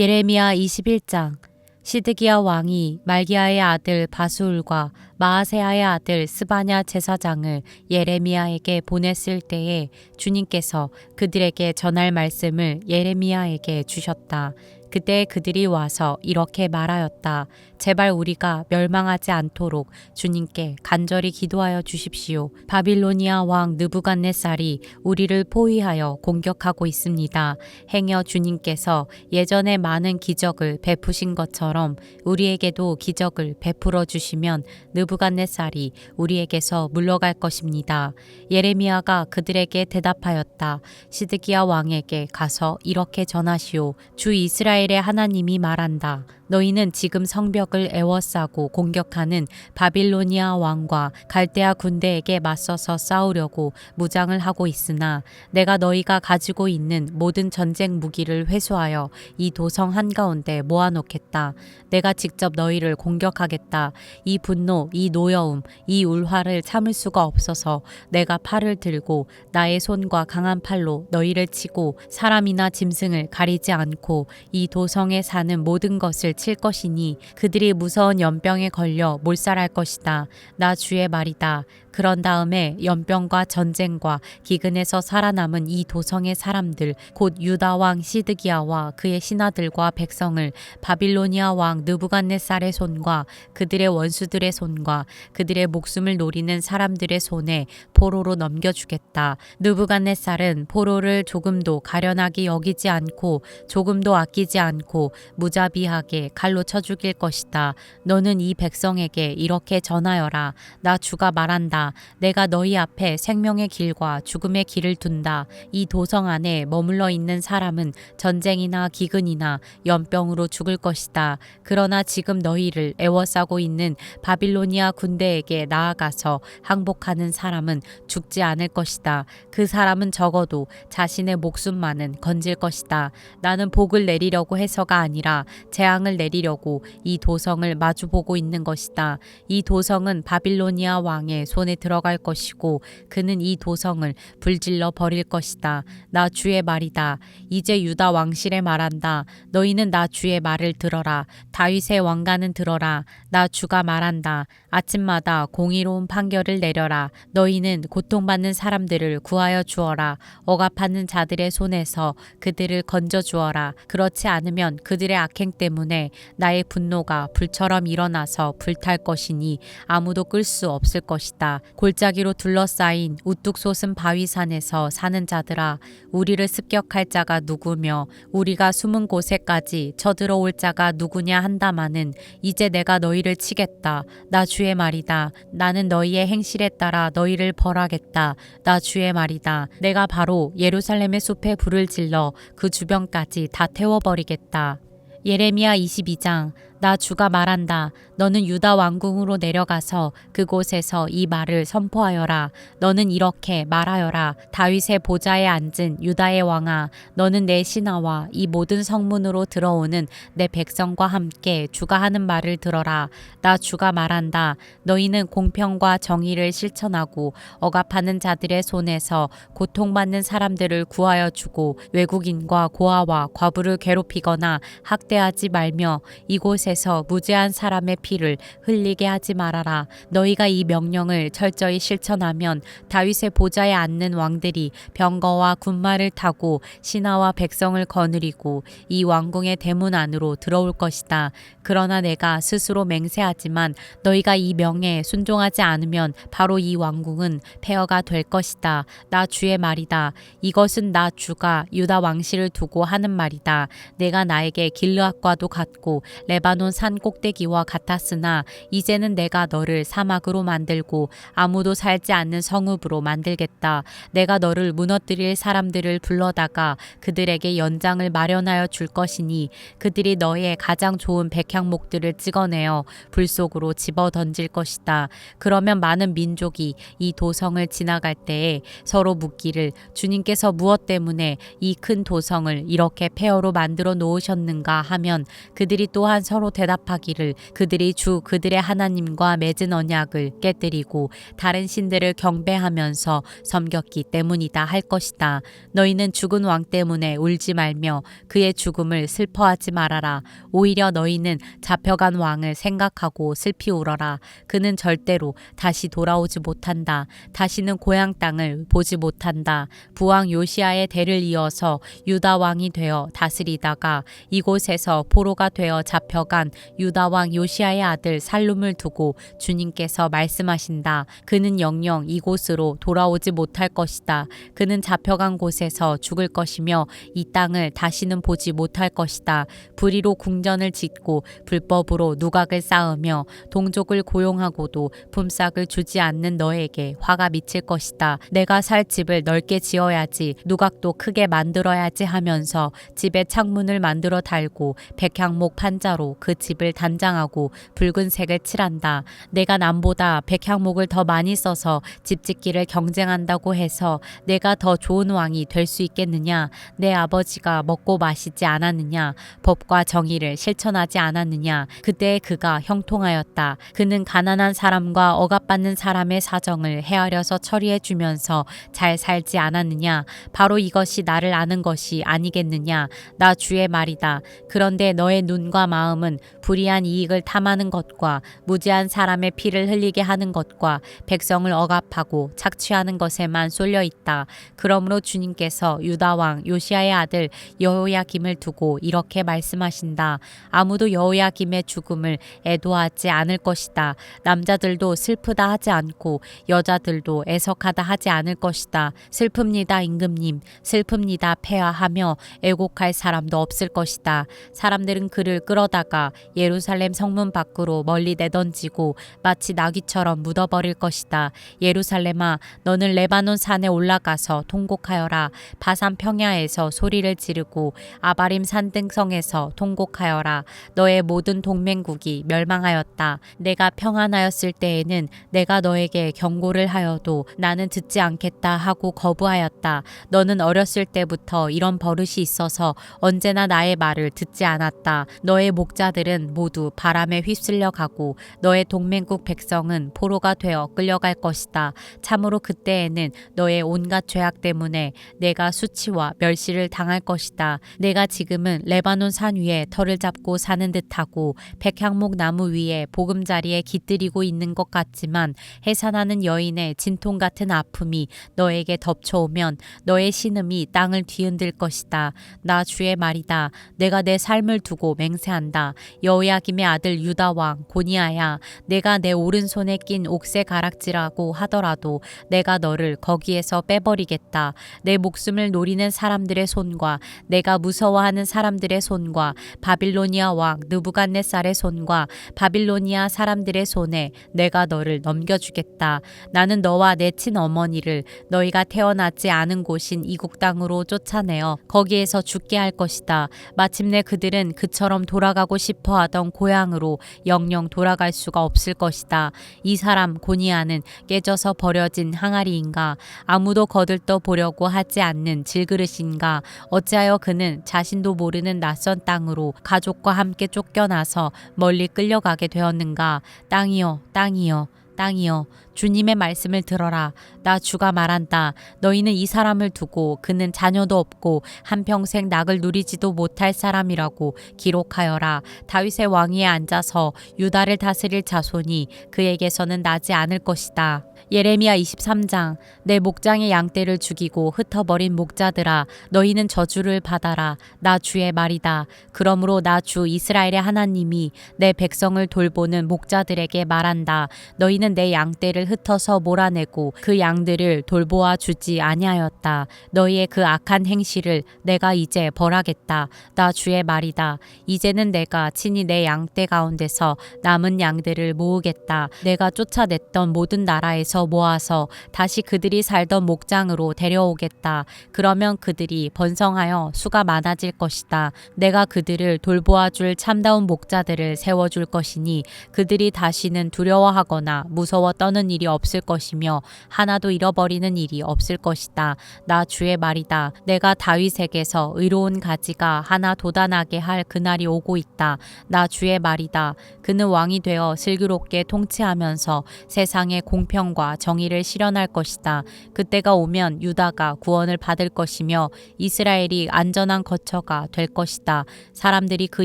예레미야 21장. 시드기야 왕이 말기야의 아들 바수울과 마아세야의 아들 스바냐 제사장을 예레미야에게 보냈을 때에 주님께서 그들에게 전할 말씀을 예레미야에게 주셨다. 그때 그들이 와서 이렇게 말하였다. 제발 우리가 멸망하지 않도록 주님께 간절히 기도하여 주십시오. 바빌로니아 왕 느부갓네살이 우리를 포위하여 공격하고 있습니다. 행여 주님께서 예전에 많은 기적을 베푸신 것처럼 우리에게도 기적을 베풀어 주시면 느부갓네살이 우리에게서 물러갈 것입니다. 예레미야가 그들에게 대답하였다. 시드기야 왕에게 가서 이렇게 전하시오. 주 이스라엘의 하나님이 말한다. 너희는 지금 성벽을 에워싸고 공격하는 바빌로니아 왕과 갈대아 군대에게 맞서서 싸우려고 무장을 하고 있으나 내가 너희가 가지고 있는 모든 전쟁 무기를 회수하여 이 도성 한가운데 모아놓겠다. 내가 직접 너희를 공격하겠다. 이 분노, 이 노여움, 이 울화를 참을 수가 없어서 내가 팔을 들고 나의 손과 강한 팔로 너희를 치고 사람이나 짐승을 가리지 않고 이 도성에 사는 모든 것을 칠 것이니 그들이 무서운 연병에 걸려 몰살할 것이다. 나 주의 말이다. 그런 다음에 연병과 전쟁과 기근에서 살아남은 이 도성의 사람들 곧 유다 왕 시드기야와 그의 신하들과 백성을 바빌로니아 왕 느부갓네살의 손과 그들의 원수들의 손과 그들의 목숨을 노리는 사람들의 손에 포로로 넘겨주겠다. 느부갓네살은 포로를 조금도 가련하게 여기지 않고 조금도 아끼지 않고 무자비하게 칼로 쳐 죽일 것이다. 너는 이 백성에게 이렇게 전하여라. 나 주가 말한다. 내가 너희 앞에 생명의 길과 죽음의 길을 둔다. 이 도성 안에 머물러 있는 사람은 전쟁이나 기근이나 연병으로 죽을 것이다. 그러나 지금 너희를 애워싸고 있는 바빌로니아 군대에게 나아가서 항복하는 사람은 죽지 않을 것이다. 그 사람은 적어도 자신의 목숨만은 건질 것이다. 나는 복을 내리려고 해서가 아니라 재앙을 내리려고 이 도성을 마주보고 있는 것이다. 이 도성은 바빌로니아 왕의 손에 들어갈 것이고 그는 이 도성을 불질러 버릴 것이다. 나 주의 말이다. 이제 유다 왕실에 말한다. 너희는 나 주의 말을 들어라. 다윗의 왕가는 들어라. 나 주가 말한다. 아침마다 공의로운 판결을 내려라. 너희는 고통받는 사람들을 구하여 주어라. 억압하는 자들의 손에서 그들을 건져 주어라. 그렇지 않으면 그들의 악행 때문에 나의 분노가 불처럼 일어나서 불탈 것이니 아무도 끌 수 없을 것이다. 골짜기로 둘러싸인 우뚝 솟은 바위산에서 사는 자들아, 우리를 습격할 자가 누구며 우리가 숨은 곳에까지 쳐들어올 자가 누구냐 한다마는 이제 내가 너희를 치겠다. 나 주의 말이다. 나는 너희의 행실에 따라 너희를 벌하겠다. 나 주의 말이다. 내가 바로 예루살렘의 숲에 불을 질러 그 주변까지 다 태워버리겠다. 예레미야 22장. 나 주가 말한다. 너는 유다 왕궁으로 내려가서 그곳에서 이 말을 선포하여라. 너는 이렇게 말하여라. 다윗의 보좌에 앉은 유다의 왕아, 너는 내 신하와 이 모든 성문으로 들어오는 내 백성과 함께 주가 하는 말을 들어라. 나 주가 말한다. 너희는 공평과 정의를 실천하고 억압하는 자들의 손에서 고통받는 사람들을 구하여 주고 외국인과 고아와 과부를 괴롭히거나 학대하지 말며 이곳에 무죄한 사람의 피를 흘리게 하지 말아라. 너희가 이 명령을 철저히 실천하면 다윗의 보좌에 앉는 왕들이 병거와 군마를 타고 신하와 백성을 거느리고 이 왕궁의 대문 안으로 들어올 것이다. 그러나 내가 스스로 맹세하지만 너희가 이 명에 순종하지 않으면 바로 이 왕궁은 폐허가 될 것이다. 나 주의 말이다. 이것은 나 주가 유다 왕실을 두고 하는 말이다. 내가 나에게 길르앗과도 같고 레바논 산 꼭대기와 같았으나 이제는 내가 너를 사막으로 만들고 아무도 살지 않는 성읍으로 만들겠다. 내가 너를 무너뜨릴 사람들을 불러다가 그들에게 연장을 마련하여 줄 것이니 그들이 너의 가장 좋은 백향목들을 찍어내어 불 속으로 집어 던질 것이다. 그러면 많은 민족이 이 도성을 지나갈 때에 서로 묻기를 주님께서 무엇 때문에 이 큰 도성을 이렇게 폐허로 만들어 놓으셨는가 하면 그들이 또한 서로 서로 대답하기를 그들이 주 그들의 하나님과 맺은 언약을 깨뜨리고 다른 신들을 경배하면서 섬겼기 때문이다 할 것이다. 너희는 죽은 왕 때문에 울지 말며 그의 죽음을 슬퍼하지 말아라. 오히려 너희는 잡혀간 왕을 생각하고 슬피 울어라. 그는 절대로 다시 돌아오지 못한다. 다시는 고향 땅을 보지 못한다. 부왕 요시아의 대를 이어서 유다 왕이 되어 다스리다가 이곳에서 포로가 되어 잡혀간 유다 왕 요시아의 아들 살룸을 두고 주님께서 말씀하신다. 그는 영영 이곳으로 돌아오지 못할 것이다. 그는 잡혀간 곳에서 죽을 것이며 이 땅을 다시는 보지 못할 것이다. 불의로 궁전을 짓고 불법으로 누각을 쌓으며 동족을 고용하고도 품삯을 주지 않는 너에게 화가 미칠 것이다. 내가 살 집을 넓게 지어야지 누각도 크게 만들어야지 하면서 집에 창문을 만들어 달고 백향목 판자로 그 집을 단장하고 붉은색을 칠한다. 내가 남보다 백향목을 더 많이 써서 집 짓기를 경쟁한다고 해서 내가 더 좋은 왕이 될 수 있겠느냐? 내 아버지가 먹고 마시지 않았느냐? 법과 정의를 실천하지 않았느냐? 그때 그가 형통하였다. 그는 가난한 사람과 억압받는 사람의 사정을 헤아려서 처리해 주면서 잘 살지 않았느냐? 바로 이것이 나를 아는 것이 아니겠느냐? 나 주의 말이다. 그런데 너의 눈과 마음은 불의한 이익을 탐하는 것과 무지한 사람의 피를 흘리게 하는 것과 백성을 억압하고 착취하는 것에만 쏠려 있다. 그러므로 주님께서 유다 왕 요시아의 아들 여호야김을 두고 이렇게 말씀하신다. 아무도 여호야김의 죽음을 애도하지 않을 것이다. 남자들도 슬프다 하지 않고 여자들도 애석하다 하지 않을 것이다. 슬픕니다 임금님, 슬픕니다 폐하하며 애곡할 사람도 없을 것이다. 사람들은 그를 끌어다가 예루살렘 성문 밖으로 멀리 내던지고 마치 나귀처럼 묻어버릴 것이다. 예루살렘아, 너는 레바논 산에 올라가서 통곡하여라. 바산 평야에서 소리를 지르고 아바림 산등성에서 통곡하여라. 너의 모든 동맹국이 멸망하였다. 내가 평안하였을 때에는 내가 너에게 경고를 하여도 나는 듣지 않겠다 하고 거부하였다. 너는 어렸을 때부터 이런 버릇이 있어서 언제나 나의 말을 듣지 않았다. 너의 목자들은 모두 바람에 휩쓸려 가고 너의 동맹국 백성은 포로가 되어 끌려갈 것이다. 참으로 그때에는 너의 온갖 죄악 때문에 내가 수치와 멸시를 당할 것이다. 내가 지금은 레바논 산 위에 터를 잡고 사는 듯하고 백향목 나무 위에 보금자리에 깃들이고 있는 것 같지만 해산하는 여인의 진통 같은 아픔이 너에게 덮쳐오면 너의 신음이 땅을 뒤흔들 것이다. 나 주의 말이다. 내가 내 삶을 두고 맹세한다. 여호야김의 아들 유다 왕 고니아야, 내가 내 오른손에 낀 옥새 가락지라고 하더라도 내가 너를 거기에서 빼버리겠다. 내 목숨을 노리는 사람들의 손과 내가 무서워하는 사람들의 손과 바빌로니아 왕 느부갓네살의 손과 바빌로니아 사람들의 손에 내가 너를 넘겨주겠다. 나는 너와 내 친어머니를 너희가 태어나지 않은 곳인 이국 땅으로 쫓아내어 거기에서 죽게 할 것이다. 마침내 그들은 그처럼 돌아가고 싶어 하던 고향으로 영영 돌아갈 수가 없을 것이다. 이 사람 고니아는 깨져서 버려진 항아리인가? 아무도 거들떠 보려고 하지 않는 질그릇인가? 어찌하여 그는 자신도 모르는 낯선 땅으로 가족과 함께 쫓겨나서 멀리 끌려가게 되었는가? 땅이여, 땅이여, 땅이여, 주님의 말씀을 들어라. 나 주가 말한다. 너희는 이 사람을 두고 그는 자녀도 없고 한평생 낙을 누리지도 못할 사람이라고 기록하여라. 다윗의 왕위에 앉아서 유다를 다스릴 자손이 그에게서는 나지 않을 것이다. 예레미야 23장. 내 목장의 양떼를 죽이고 흩어버린 목자들아, 너희는 저주를 받아라. 나 주의 말이다. 그러므로 나 주 이스라엘의 하나님이 내 백성을 돌보는 목자들에게 말한다. 너희는 내 양떼를 흩어서 몰아내고 그 양들을 돌보아 주지 아니하였다. 너희의 그 악한 행실을 내가 이제 벌하겠다. 나 주의 말이다. 이제는 내가 친히 내 양떼 가운데서 남은 양들을 모으겠다. 내가 쫓아냈던 모든 나라에서 땅에서 모아서 다시 그들이 살던 목장으로 데려오겠다. 그러면 그들이 번성하여 수가 많아질 것이다. 내가 그들을 돌보아줄 참다운 목자들을 세워줄 것이니 그들이 다시는 두려워하거나 무서워 떠는 일이 없을 것이며 하나도 잃어버리는 일이 없을 것이다. 나 주의 말이다. 내가 다윗에게서 의로운 가지가 하나 돋아나게 할 그날이 오고 있다. 나 주의 말이다. 그는 왕이 되어 슬기롭게 통치하면서 세상의 공평과 정의를 실현할 것이다. 그때가 오면 유다가 구원을 받을 것이며 이스라엘이 안전한 거처가 될 것이다. 사람들이 그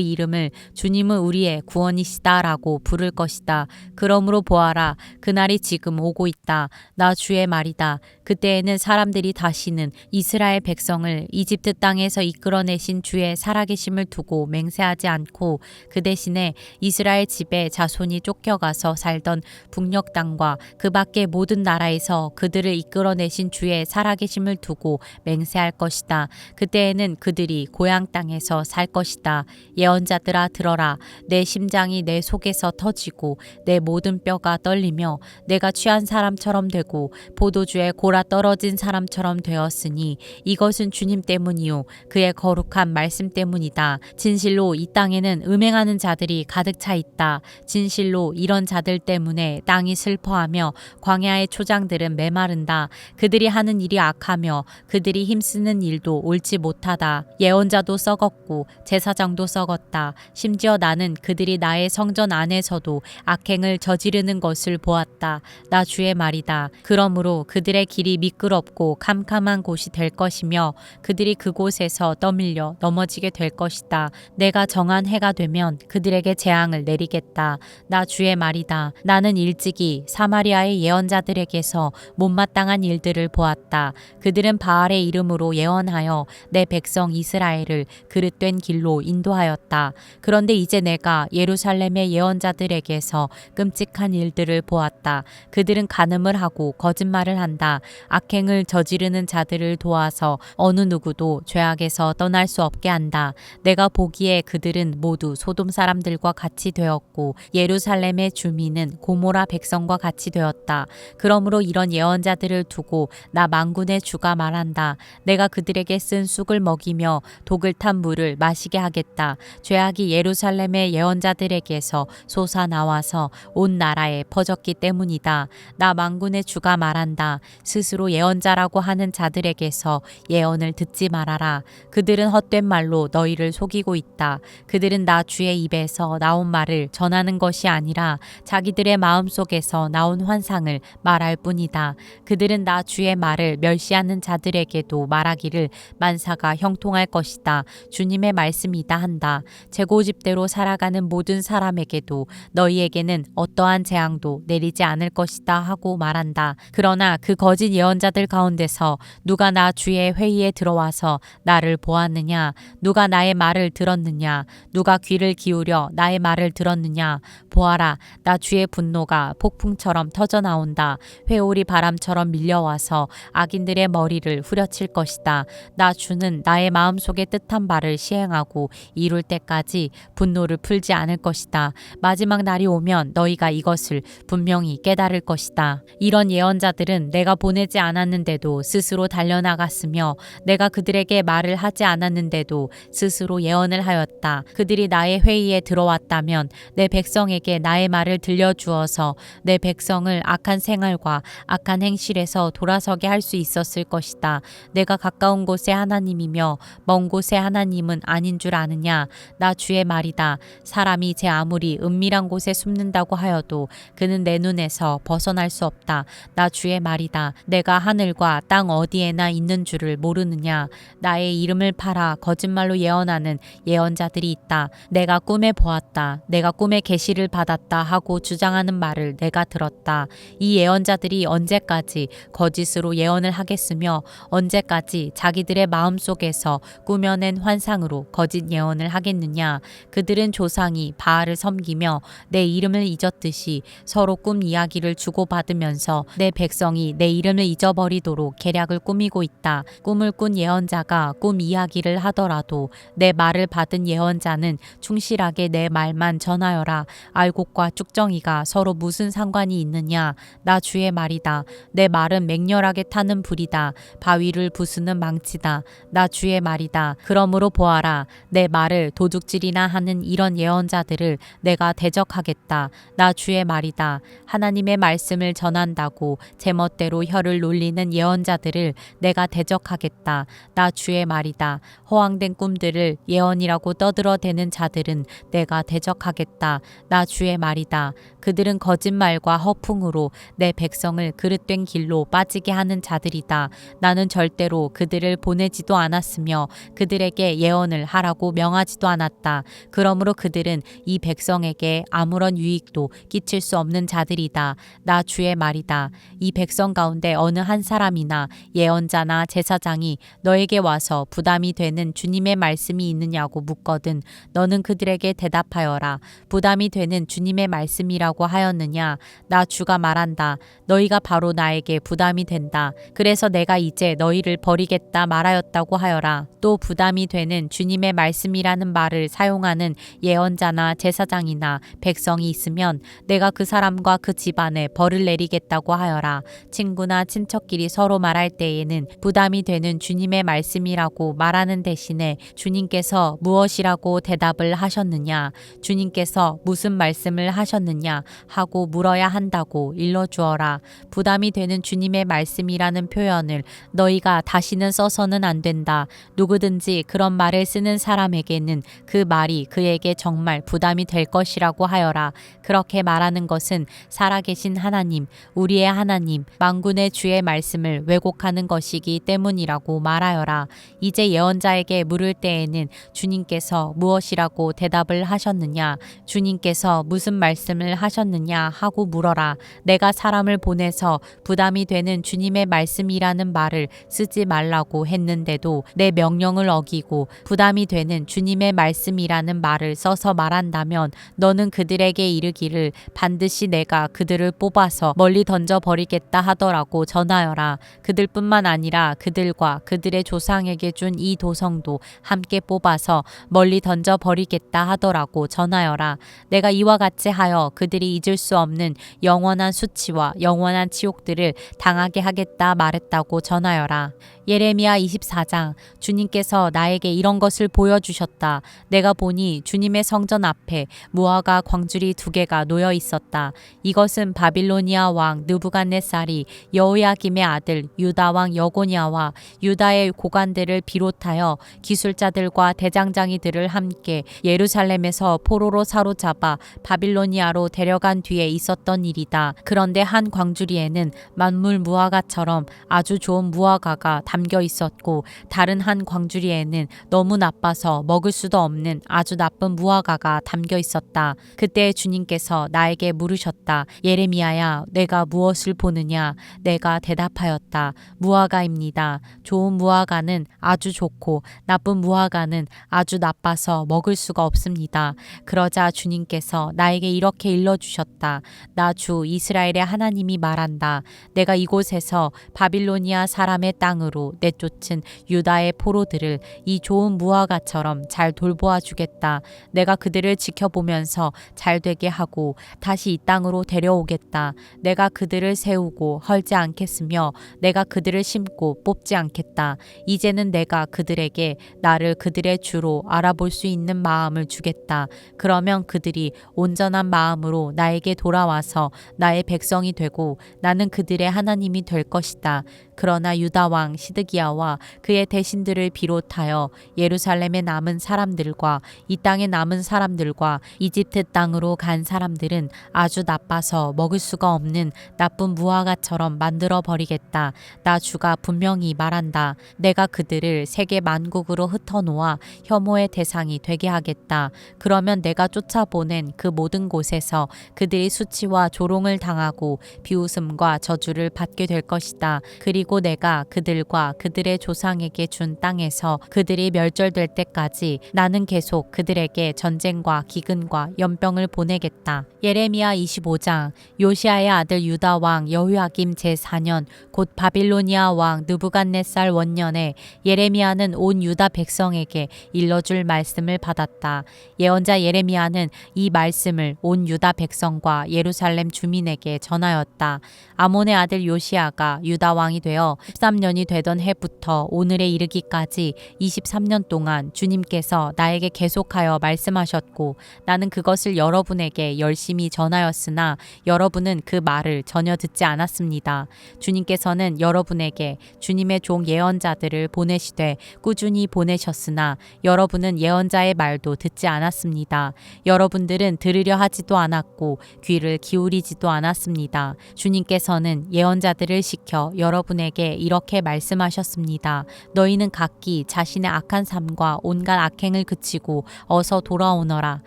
이름을 주님은 우리의 구원이시다라고 부를 것이다. 그러므로 보아라, 그날이 지금 오고 있다. 나 주의 말이다. 그때에는 사람들이 다시는 이스라엘 백성을 이집트 땅에서 이끌어내신 주의 살아계심을 두고 맹세하지 않고 그 대신에 이스라엘 집의 자손이 쫓겨가서 살던 북녘 땅과 그 밖의 모든 나라에서 그들을 이끌어내신 주의 살아계심을 두고 맹세할 것이다. 그때에는 그들이 고향 땅에서 살 것이다. 예언자들아 들어라. 내 심장이 내 속에서 터지고 내 모든 뼈가 떨리며 내가 취한 사람처럼 되고 포도주에 골아 떨어진 사람처럼 되었으니 이것은 주님 때문이요 그의 거룩한 말씀 때문이다. 진실로 이 땅에는 음행하는 자들이 가득 차 있다. 진실로 이런 자들 때문에 땅이 슬퍼하며 광야의 초장들은 메마른다. 그들이 하는 일이 악하며 그들이 힘쓰는 일도 옳지 못하다. 예언자도 썩었고 제사장도 썩었다. 심지어 나는 그들이 나의 성전 안에서도 악행을 저지르는 것을 보았다. 나 주의 말이다. 그러므로 그들의 길이 미끄럽고 캄캄한 곳이 될 것이며 그들이 그곳에서 떠밀려 넘어지게 될 것이다. 내가 정한 해가 되면 그들에게 재앙을 내리겠다. 나 주의 말이다. 나는 일찍이 사마리아의 예언자들에게서 못마땅한 일들을 보았다. 그들은 바알의 이름으로 예언하여 내 백성 이스라엘을 그릇된 길로 인도하였다. 그런데 이제 내가 예루살렘의 예언자들에게서 끔찍한 일들을 보았다. 그들은 간음을 하고 거짓말을 한다. 악행을 저지르는 자들을 도와서 어느 누구도 죄악에서 떠날 수 없게 한다. 내가 보기에 그들은 모두 소돔 사람들과 같이 되었고 예루살렘의 주민은 고모라 백성과 같이 되었다. 그러므로 이런 예언자들을 두고 나 만군의 주가 말한다. 내가 그들에게 쓴 쑥을 먹이며 독을 탄 물을 마시게 하겠다. 죄악이 예루살렘의 예언자들에게서 솟아나와서 온 나라에 퍼졌기 때문이다. 나 만군의 주가 말한다. 스스로 예언자라고 하는 자들에게서 예언을 듣지 말아라. 그들은 헛된 말로 너희를 속이고 있다. 그들은 나 주의 입에서 나온 말을 전하는 것이 아니라 자기들의 마음속에서 나온 환상을 말할 뿐이다. 그들은 나 주의 말을 멸시하는 자들에게도 말하기를 만사가 형통할 것이다. 주님의 말씀이다 한다. 재고집대로 살아가는 모든 사람에게도 너희에게는 어떠한 재앙도 내리지 않을 것이다 하고 말한다. 그러나 그 거짓 예언자들 가운데서 누가 나 주의 회의에 들어와서 나를 보았느냐? 누가 나의 말을 들었느냐? 누가 귀를 기울여 나의 말을 들었느냐? 보아라, 나 주의 분노가 폭풍처럼 터져나온다. 회오리 바람처럼 밀려와서 악인들의 머리를 후려칠 것이다. 나 주는 나의 마음속에 뜻한 바를 시행하고 이룰 때까지 분노를 풀지 않을 것이다. 마지막 날이 오면 너희가 이것을 분명히 깨달을 것이다. 이런 예언자들은 내가 보내지 않았는데도 스스로 달려나갔으며 내가 그들에게 말을 하지 않았는데도 스스로 예언을 하였다. 그들이 나의 회의에 들어왔다면 내 백성에게 나의 말을 들려주어서 내 백성을 악한 생활과 악한 행실에서 돌아서게 할 수 있었을 것이다. 내가 가까운 곳의 하나님이며 먼 곳의 하나님은 아닌 줄 아느냐? 나 주의 말이다. 사람이 제 아무리 은밀한 곳에 숨는다고 하여도 그는 내 눈에서 벗어날 수 없다. 나 주의 말이다. 내가 하늘과 땅 어디에나 있는 줄을 모르느냐? 나의 이름을 팔아 거짓말로 예언하는 예언자들이 있다. 내가 꿈에 보았다. 내가 꿈에 계시를 받았다 하고 주장하는 말을 내가 들었다. 이 예언자들이 언제까지 거짓으로 예언을 하겠으며 언제까지 자기들의 마음속에서 꾸며낸 환상으로 거짓 예언을 하겠느냐? 그들은 조상이 바알을 섬기며 내 이름을 잊었듯이 서로 꿈 이야기를 주고받으면서 내 백성이 내 이름 말씀을 잊어버리도록 계략을 꾸미고 있다. 꿈을 꾼 예언자가 꿈 이야기를 하더라도 내 말을 받은 예언자는 충실하게 내 말만 전하여라. 알곡과 쭉정이가 서로 무슨 상관이 있느냐. 나 주의 말이다. 내 말은 맹렬하게 타는 불이다. 바위를 부수는 망치다. 나 주의 말이다. 그러므로 보아라. 내 말을 도둑질이나 하는 이런 예언자들을 내가 대적하겠다. 나 주의 말이다. 하나님의 말씀을 전한다고 제멋대로 혀를 놀리는 예언자들을 내가 대적하겠다. 나 주의 말이다. 허황된 꿈들을 예언이라고 떠들어대는 자들은 내가 대적하겠다. 나 주의 말이다. 그들은 거짓말과 허풍으로 내 백성을 그릇된 길로 빠지게 하는 자들이다. 나는 절대로 그들을 보내지도 않았으며 그들에게 예언을 하라고 명하지도 않았다. 그러므로 그들은 이 백성에게 아무런 유익도 끼칠 수 없는 자들이다. 나 주의 말이다. 이 백성 가운데 어느 한 사람이나 예언자나 제사장이 너에게 와서 부담이 되는 주님의 말씀이 있느냐고 묻거든 너는 그들에게 대답하여라. 부담이 되는 주님의 말씀이라고 하였느냐? 나 주가 말한다. 너희가 바로 나에게 부담이 된다. 그래서 내가 이제 너희를 버리겠다 말하였다고 하여라. 또 부담이 되는 주님의 말씀이라는 말을 사용하는 예언자나 제사장이나 백성이 있으면 내가 그 사람과 그 집안에 벌을 내리겠다고 하여라. 친구나 친척끼리 서로 말할 때에는 부담이 되는 주님의 말씀이라고 말하는 대신에 주님께서 무엇이라고 대답을 하셨느냐, 주님께서 무슨 말씀을 하셨느냐 하고 물어야 한다고 일러주어라. 부담이 되는 주님의 말씀이라는 표현을 너희가 다시는 써서는 안 된다. 누구든지 그런 말을 쓰는 사람에게는 그 말이 그에게 정말 부담이 될 것이라고 하여라. 그렇게 말하는 것은 살아계신 하나님, 우리의 하나님, 만군의 주의 말씀을 왜곡하는 것이기 때문이라고 말하여라. 이제 예언자에게 물을 때에는 주님께서 무엇이라고 대답을 하셨느냐, 주님께서 무슨 말씀을 하셨느냐 하고 물어라. 내가 사람을 보내서 부담이 되는 주님의 말씀이라는 말을 쓰지 말라고 했는데도 내 명령을 어기고 부담이 되는 주님의 말씀이라는 말을 써서 말한다면 너는 그들에게 이르기를 반드시 내가 그들을 뽑아서 멀리 던져버리겠다 하더라고 전하여라. 그들뿐만 아니라 그들과 그들의 조상에게 준 이 도성도 함께 뽑아서 멀리 던져버리겠다 하더라고 전하여라. 내가 이와 같이 하여 그들이 잊을 수 없는 영원한 수치와 영원한 치욕들을 당하게 하겠다 말했다고 전하여라. 예레미야 24장. 주님께서 나에게 이런 것을 보여주셨다. 내가 보니 주님의 성전 앞에 무화과 광주리 2개가 놓여 있었다. 이것은 바빌로니아 왕 느부갓네살이 여호야김의 아들 유다 왕 여고냐와 유다의 고관들을 비롯하여 기술자들과 대장장이들을 함께 예루살렘에서 포로로 사로잡아 바빌로니아로 데려간 뒤에 있었던 일이다. 그런데 한 광주리에는 만물 무화과처럼 아주 좋은 무화과가 담겨 있었고 다른 한 광주리에는 너무 나빠서 먹을 수도 없는 아주 나쁜 무화과가 담겨 있었다. 그때 주님께서 나에게 물으셨다. 예레미야야, 내가 무엇을 보느냐? 내가 대답하였다. 무화과입니다. 좋은 무화과는 아주 좋고 나쁜 무화과는 아주 나빠서 먹을 수가 없습니다. 그러자 주님께서 나에게 이렇게 일러주셨다. 나 주 이스라엘의 하나님이 말한다. 내가 이곳에서 바빌로니아 사람의 땅으로 내쫓은 유다의 포로들을 이 좋은 무화과처럼 잘 돌보아 주겠다. 내가 그들을 지켜보면서 잘 되게 하고 다시 이 땅으로 데려오겠다. 내가 그들을 세우고 헐지 않겠으며 내가 그들을 심고 뽑지 않겠다. 이제는 내가 그들에게 나를 그들의 주로 알아볼 수 있는 마음을 주겠다. 그러면 그들이 온전한 마음으로 나에게 돌아와서 나의 백성이 되고 나는 그들의 하나님이 될 것이다. 그러나 유다 왕 시드기야와 그의 대신들을 비롯하여 예루살렘에 남은 사람들과 이 땅에 남은 사람들과 이집트 땅으로 간 사람들은 아주 나빠서 먹을 수가 없는 나쁜 무화과처럼 만들어 버리겠다. 나 주가 분명히 말한다. 내가 그들을 세계 만국으로 흩어놓아 혐오의 대상이 되게 하겠다. 그러면 내가 쫓아보낸 그 모든 곳에서 그들이 수치와 조롱을 당하고 비웃음과 저주를 받게 될 것이다. 그리고 내가 그들과 그들의 조상에게 준 땅에서 그들이 멸절될 때까지 나는 계속 그들에게 전쟁과 기근과 연병을 보내겠다. 예레미야 25장. 요시아의 아들 유다 왕 여호야김 제 4년 곧 바빌로니아 왕 느부갓네살 원년에 예레미야는 온 유다 백성에게 일러줄 말씀을 받았다. 예언자 예레미야는 이 말씀을 온 유다 백성과 예루살렘 주민에게 전하였다. 아몬의 아들 요시야가 유다 왕이 되어 13년이 되던 해부터 오늘에 이르기까지 23년 동안 주님께서 나에게 계속하여 말씀하셨고 나는 그것을 여러분에게 열심히 전하였으나 여러분은 그 말을 전혀 듣지 않았습니다. 주님께서는 여러분에게 주님의 종 예언자들을 보내시되 꾸준히 보내셨으나 여러분은 예언자의 말도 듣지 않았습니다. 여러분들은 들으려 하지도 않았고 귀를 기울이지도 않았습니다. 주님께서는 예언자들을 시켜 여러분에게 이렇게 말씀하셨습니다. 너희는 각기 자신의 악한 삶과 온갖 악행을 그치고 어서 돌아오너라.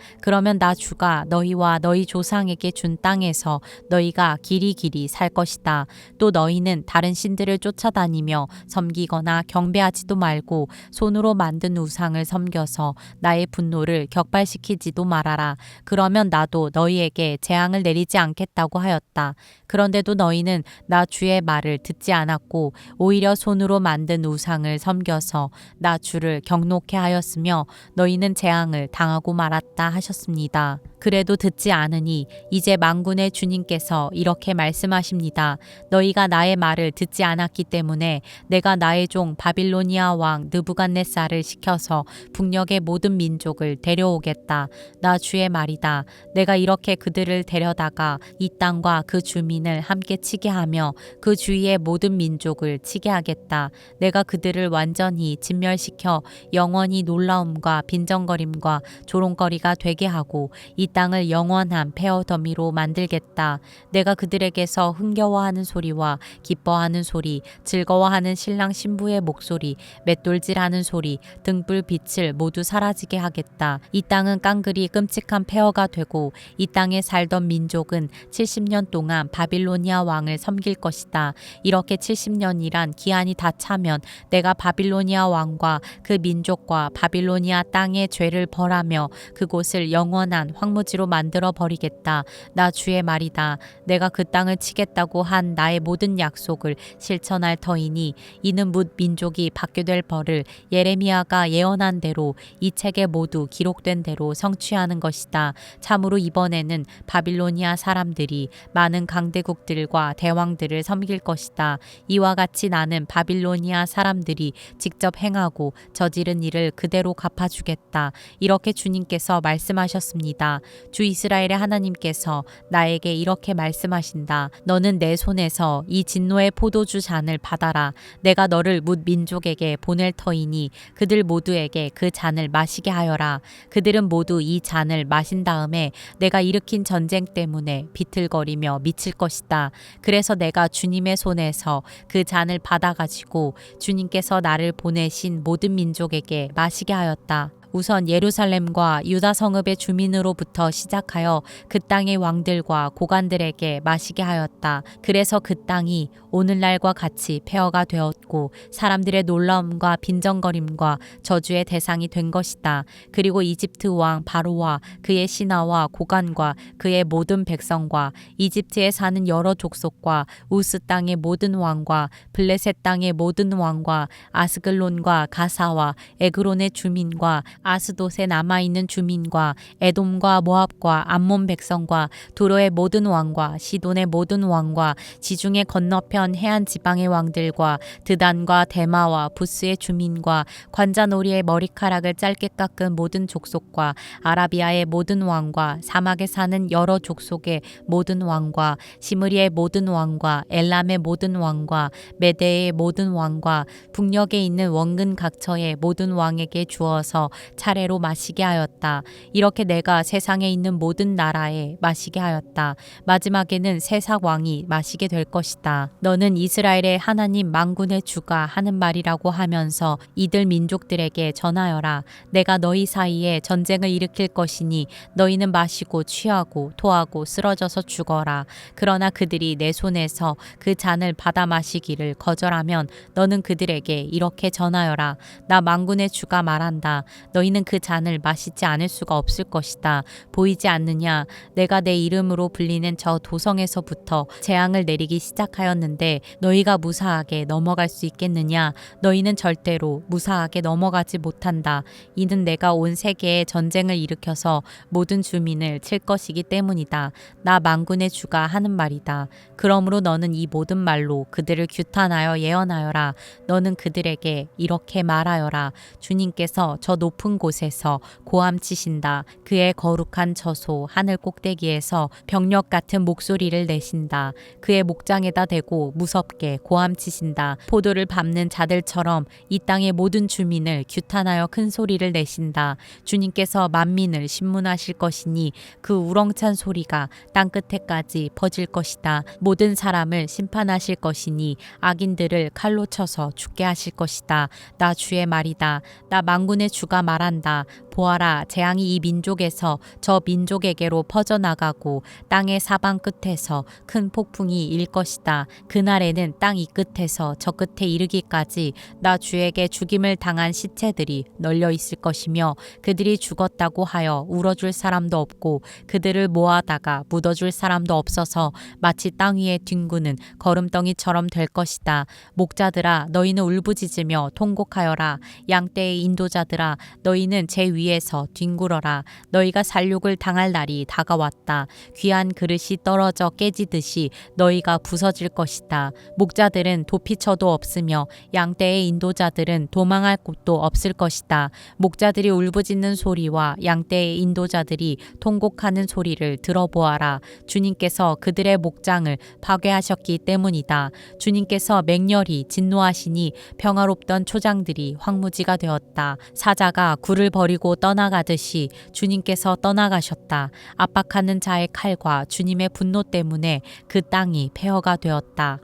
그러면 나 주가 너희와 너희 조상에게 준 땅에서 너희가 길이길이 살 것이다. 또 너희는 다른 신들을 쫓아다니며 섬기거나 경배하지도 말고 손으로 만든 우상을 섬겨서 나의 분노를 격발시키지도 말아라. 그러면 나도 너희에게 재앙을 내리지 않겠다고 하였다. 그런데도 너희는 나 주의 말을 듣지 않았고 오히려 손으로 만든 우상을 섬겨서 나 주를 경노케 하였으며 너희는 재앙을 당하고 말았다 하셨습니다. 그래도 듣지 않으니 이제 만군의 주님께서 이렇게 말씀하십니다. 너희가 나의 말을 듣지 않았기 때문에 내가 나의 종 바빌로니아 왕 느부갓네살을 시켜서 북녘의 모든 민족을 데려오겠다. 나 주의 말이다. 내가 이렇게 그들을 데려다가 이 땅과 그 주민을 함께 치게 하며 그 주위의 모든 민족을 치게 하겠다. 내가 그들을 완전히 진멸시켜 영원히 놀라움과 빈정거림과 조롱거리가 되게 하고 이 땅을 영원한 폐허더미로 만들겠다. 내가 그들에게서 흥겨워하는 소리와 기뻐하는 소리, 즐거워하는 신랑 신부의 목소리, 맷돌질하는 소리, 등불 빛을 모두 사라지게 하겠다. 이 땅은 깡그리 끔찍한 폐허가 되고 이 땅에 살던 민족은 70년 동안 바빌로니아 왕을 섬길 것이다. 이렇게 70년이란 기한이 다 차면 내가 바빌로니아 왕과 그 민족과 바빌로니아 땅의 죄를 벌하며 그곳을 영원한 황무지로 만들어 버리겠다. 나 주의 말이다. 내가 그 땅을 치겠다고 한 나의 모든 약속을 실천할 터이니 이는 뭇 민족이 받게 될 벌을 예레미야가 예언한 대로 이 책에 모두 기록된 대로 성취하는 것이다. 참으로 이번에는 바빌로니아 사람들이 많은 강대국들과 대왕들을 섬길 것이다. 이와 같이 나는 바빌로니아 사람들이 직접 행하고 저지른 일을 그대로 갚아주겠다. 이렇게 주님께서 말씀하셨습니다. 주 이스라엘의 하나님께서 나에게 이렇게 말씀하신다. 너는 내 손에서 이 진노의 포도주 잔을 받아라. 내가 너를 뭇 민족에게 보낼 터이니 그들 모두에게 그 잔을 마시게 하여라. 그들은 모두 이 잔을 마신 다음에 내가 일으킨 전쟁 때문에 비틀거리며 미칠 것이다. 그래서 내가 주님의 손에서 그 잔을 받아가지고 주님께서 나를 보내신 모든 민족에게 마시게 하였다. 우선 예루살렘과 유다 성읍의 주민으로부터 시작하여 그 땅의 왕들과 고관들에게 마시게 하였다. 그래서 그 땅이 오늘날과 같이 폐허가 되었고 사람들의 놀라움과 빈정거림과 저주의 대상이 된 것이다. 그리고 이집트 왕 바로와 그의 신하와 고관과 그의 모든 백성과 이집트에 사는 여러 족속과 우스 땅의 모든 왕과 블레셋 땅의 모든 왕과 아스글론과 가사와 에그론의 주민과 아스돗에 남아있는 주민과 에돔과 모압과 암몬 백성과 두로의 모든 왕과 시돈의 모든 왕과 지중해 건너편 해안 지방의 왕들과 드단과 데마와 부스의 주민과 관자놀이의 머리카락을 짧게 깎은 모든 족속과 아라비아의 모든 왕과 사막에 사는 여러 족속의 모든 왕과 시므리의 모든 왕과 엘람의 모든 왕과 메대의 모든 왕과 북녘에 있는 원근 각처의 모든 왕에게 주어서 차례로 마시게 하였다. 이렇게 내가 세상에 있는 모든 나라에 마시게 하였다. 마지막에는 세상 왕이 마시게 될 것이다. 너는 이스라엘의 하나님 만군의 주가 하는 말이라고 하면서 이들 민족들에게 전하여라. 내가 너희 사이에 전쟁을 일으킬 것이니 너희는 마시고 취하고 토하고 쓰러져서 죽어라. 그러나 그들이 내 손에서 그 잔을 받아 마시기를 거절하면 너는 그들에게 이렇게 전하여라. 나 만군의 주가 말한다. 너희는 그 잔을 마시지 않을 수가 없을 것이다. 보이지 않느냐? 내가 내 이름으로 불리는 저 도성에서부터 재앙을 내리기 시작하였는데 있는데 너희가 무사하게 넘어갈 수 있겠느냐? 너희는 절대로 무사하게 넘어가지 못한다. 이는 내가 온 세계에 전쟁을 일으켜서 모든 주민을 칠 것이기 때문이다. 나 만군의 주가 하는 말이다. 그러므로 너는 이 모든 말로 그들을 규탄하여 예언하여라. 너는 그들에게 이렇게 말하여라. 주님께서 저 높은 곳에서 고함치신다. 그의 거룩한 처소 하늘 꼭대기에서 병력 같은 목소리를 내신다. 그의 목장에다 대고 무섭게 고함치신다. 포도를 밟는 자들처럼 이 땅의 모든 주민을 규탄하여 큰 소리를 내신다. 주님께서 만민을 심문하실 것이니 그 우렁찬 소리가 땅 끝에까지 퍼질 것이다. 모든 사람을 심판하실 것이니 악인들을 칼로 쳐서 죽게 하실 것이다. 나 주의 말이다. 나 만군의 주가 말한다. 보아라, 재앙이 이 민족에서 저 민족에게로 퍼져나가고 땅의 사방 끝에서 큰 폭풍이 일 것이다. 그날에는 땅 이 끝에서 저 끝에 이르기까지 나 주에게 죽임을 당한 시체들이 널려 있을 것이며 그들이 죽었다고 하여 울어줄 사람도 없고 그들을 모아다가 묻어줄 사람도 없어서 마치 땅 위에 뒹구는 거름덩이처럼 될 것이다. 목자들아, 너희는 울부짖으며 통곡하여라. 양떼의 인도자들아, 너희는 제 위에서 뒹굴어라. 너희가 살육을 당할 날이 다가왔다. 귀한 그릇이 떨어져 깨지듯이 너희가 부서질 것이다. 목자들은 도피처도 없으며 양떼의 인도자들은 도망할 곳도 없을 것이다. 목자들이 울부짖는 소리와 양떼의 인도자들이 통곡하는 소리를 들어보아라. 주님께서 그들의 목장을 파괴하셨기 때문이다. 주님께서 맹렬히 진노하시니 평화롭던 초장들이 황무지가 되었다. 사자가 굴을 버리고 떠나가듯이 주님께서 떠나가셨다. 압박하는 자의 칼과 주님의 분노 때문에 그 땅이 폐허가 되었다.